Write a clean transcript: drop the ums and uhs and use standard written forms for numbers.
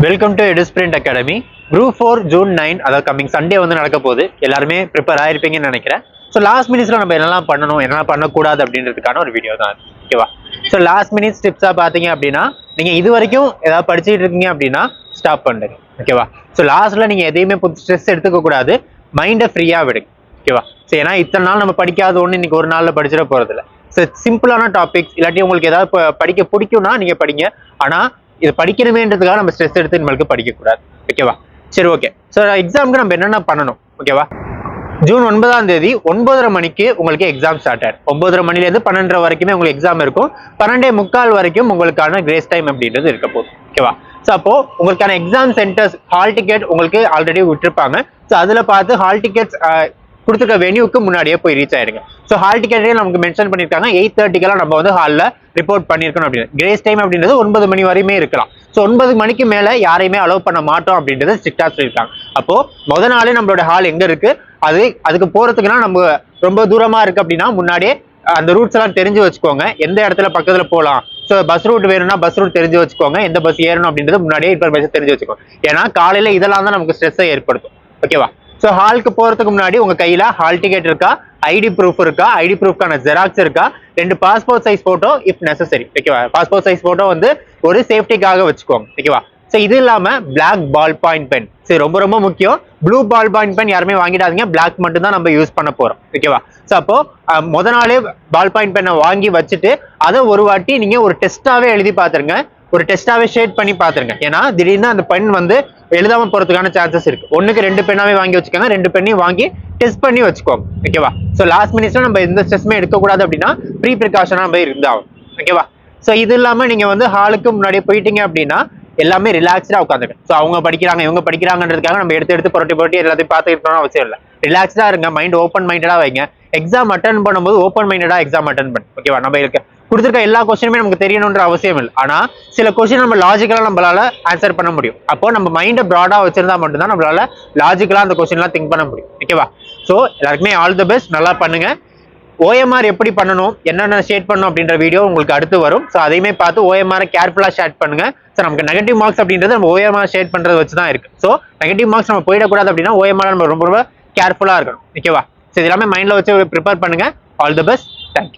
Welcome to Edusprint academy. Group 4 June 9 அதாவது coming Sunday வந்து நடக்க போகுது. எல்லாருமே ப்ரிப்பேர் ஆயிருப்பீங்கன்னு நினைக்கிறேன். ஸோ லாஸ்ட் மினிட்ஸ்ல நம்ம என்னெல்லாம் பண்ணணும், என்னெல்லாம் பண்ணக்கூடாது அப்படின்றதுக்கான ஒரு வீடியோ தான், ஓகேவா? ஸோ லாஸ்ட் மினிட்ஸ் டிப்ஸாக பார்த்தீங்க அப்படின்னா, நீங்கள் இது வரைக்கும் ஏதாவது படிச்சுட்டு இருக்கீங்க அப்படின்னா ஸ்டாப் பண்ணுங்க, ஓகேவா? ஸோ லாஸ்ட்ல நீங்கள் எதையுமே ஸ்ட்ரெஸ் எடுத்துக்க கூடாது, மைண்டை ஃப்ரீயாக விடுங்க, ஓகேவா? ஸோ ஏன்னா இத்தனை நாள் நம்ம படிக்காத ஒன்று இன்னைக்கு ஒரு நாளில் படிச்சிட போகிறதில்ல. ஸோ சிம்பிளான டாபிக்ஸ், இல்லாட்டி உங்களுக்கு ஏதாவது படிக்க பிடிக்கும்னா நீங்கள் படிங்க. ஆனால் இது படிக்கணுமேன்றதுக்காக நம்ம ஸ்ட்ரெஸ் எடுத்து நம்மளுக்கு படிக்கக்கூடாது, ஓகேவா? சரி, ஓகே. ஸோ எக்ஸாமுக்கு நம்ம என்னென்ன பண்ணணும், ஓகேவா? ஜூன் 9ஆம் தேதி 9:30 மணிக்கு உங்களுக்கு எக்ஸாம் ஸ்டார்ட் ஆயிடும். 9:30 மணிலேருந்து 12:30 வரைக்குமே உங்களுக்கு எக்ஸாம் இருக்கும். 12:45 வரைக்கும் உங்களுக்கான கிரேஸ் டைம் அப்படின்றது இருக்க போகுது, ஓகேவா? ஸோ அப்போ உங்களுக்கான எக்ஸாம் சென்டர்ஸ் ஹால் டிக்கெட் உங்களுக்கு ஆல்ரெடி விட்டுருப்பாங்க. ஸோ அதில் பார்த்து ஹால் டிக்கெட்ஸ் கொடுத்துருக்க வென்யூக்கு முன்னாடியே போய் ரீச் ஆயிடுங்க. ஸோ ஹால் டிக்கெட்லேயே நமக்கு மென்ஷன் பண்ணியிருக்காங்க 8:30 நம்ம வந்து ஹாலில் ரிப்போர்ட் பண்ணியிருக்கணும் அப்படின்னு. கிரேஸ் டைம் அப்படின்றது 9 மணி வரையுமே இருக்கலாம். ஸோ 9 மணிக்கு மேலே யாரையுமே அலோவ் பண்ண மாட்டோம் அப்படின்றத ஸ்ட்ரிக்டாக சொல்லியிருக்காங்க. அப்போ முதல் நாளே நம்மளோட ஹால் எங்கே இருக்கு, அதுக்கு போகிறதுக்குன்னா நம்ம ரொம்ப தூரமாக இருக்கு அப்படின்னா முன்னாடியே அந்த ரூட்ஸ் எல்லாம் தெரிஞ்சு வச்சுக்கோங்க. எந்த இடத்துல பக்கத்தில் போகலாம், ஸோ பஸ் ரூட் வேணும்னா பஸ் ரூட் தெரிஞ்சு வச்சுக்கோங்க. எந்த பஸ் ஏறணும் அப்படின்றது முன்னாடியே இன்ஃபர்மேஷன் தெரிஞ்சு வச்சுக்கோங்க. ஏன்னா காலையில் இதெல்லாம் தான் நமக்கு ஸ்ட்ரெஸ்ஸை ஏற்படுத்தும், ஓகேவா? ஸோ ஹாலுக்கு போகிறதுக்கு முன்னாடி உங்கள் கையில் ஹால் டிக்கெட் இருக்கா, ஐடி ப்ரூஃப் இருக்கா, ஐடி ப்ரூஃப்கான ஜெராக்ஸ் இருக்கா, 2 passport size photo if necessary, ஓகேவா? பாஸ்போர்ட் சைஸ் ஃபோட்டோ வந்து ஒரு சேஃப்டிக்காக வச்சுக்கோங்க, ஓகேவா? ஸோ இது இல்லாமல் பிளாக் பால் பாயிண்ட் பென், சரி ரொம்ப ரொம்ப முக்கியம். ப்ளூ பால் பாயிண்ட் பென் யாருமே வாங்கிடாதீங்க, பிளாக் மட்டும் தான் நம்ம யூஸ் பண்ண போகிறோம், ஓகேவா? ஸோ அப்போ முத நாளே பால் பாயிண்ட் பெண்ணை வாங்கி வச்சுட்டு அதை ஒரு வாட்டி நீங்கள் ஒரு டெஸ்ட்டாகவே எழுதி பார்த்துருங்க, ஒரு டெஸ்ட்டாகவே ஷேட் பண்ணி பார்த்துருங்க. ஏன்னா திடீர்னு அந்த பென் வந்து எழுதாம போறதுக்கான சான்சஸ் இருக்கு. 1க்கு 2 பெண்ணாவே வாங்கி வச்சுக்கோங்க, 2 பெண்ணையும் வாங்கி டெஸ்ட் பண்ணி வச்சுக்கோங்க, ஓகேவா? ஸோ லாஸ்ட் மினிட்ஸ்ல நம்ம எந்த ஸ்ட்ரெஸ்மே எடுக்கக்கூடாது அப்படின்னா ப்ரீ ப்ரிகாஷனா நம்ம இருந்தாகும், ஓகேவா? ஸோ இது இல்லாம நீங்க வந்து ஹாலுக்கு முன்னாடியே போயிட்டீங்க அப்படின்னா எல்லாமே ரிலாக்ஸ்டா உட்காந்துங்க. ஸோ அவங்க படிக்கிறாங்க இவங்க படிக்கிறாங்கன்றதுக்காக நம்ம எடுத்து புரட்டி எல்லாத்தையும் பார்த்துக்கிட்டோம்னு அவசியம் இல்லை. ரிலாக்ஸ்டா இருங்க, மைண்ட் ஓப்பன் மைண்டடா வைங்க. எக்ஸாம் அட்டன் பண்ணும்போது ஓப்பன் மைண்டடா எக்ஸாம் அட்டன் பண்ணு, ஓகேவா? நம்ம கொடுத்துருக்க எல்லா கொஸ்டினுமே நமக்கு தெரியணுன்ற அவசியம் இல்லை. ஆனா சில கொஸ்டின் நம்ம லாஜிக்கலா நம்மளால ஆன்சர் பண்ண முடியும். அப்போ நம்ம மைண்டை ப்ராடா வச்சிருந்தா மட்டும்தான் நம்மளால லாஜிக்கலா அந்த கொஸ்டின்லாம் திங்க் பண்ண முடியும், ஓகேவா? ஸோ எல்லாருக்குமே ஆல் தி பெஸ்ட், நல்லா பண்ணுங்க. OMR எப்படி பண்ணணும், என்னென்ன ஷேட் பண்ணணும் அப்படின்ற வீடியோ உங்களுக்கு அடுத்து வரும். ஸோ அதையுமே பார்த்து OMR கேர்ஃபுல்லா ஷேட் பண்ணுங்க. ஸோ நமக்கு நெகட்டிவ் மார்க்ஸ் அப்படின்றது நம்ம OMR ஷேட் பண்றதை வச்சு தான் இருக்கு. ஸோ நெகட்டிவ் மார்க்ஸ் நம்ம போயிடக்கூடாது அப்படின்னா OMR நம்ம ரொம்ப ரொம்ப கேர்ஃபுல்லா இருக்கணும், ஓகேவா? ஸோ இது எல்லாமே மைண்ட்ல வச்சு ப்ரிப்பேர் பண்ணுங்க. All the best, thank you.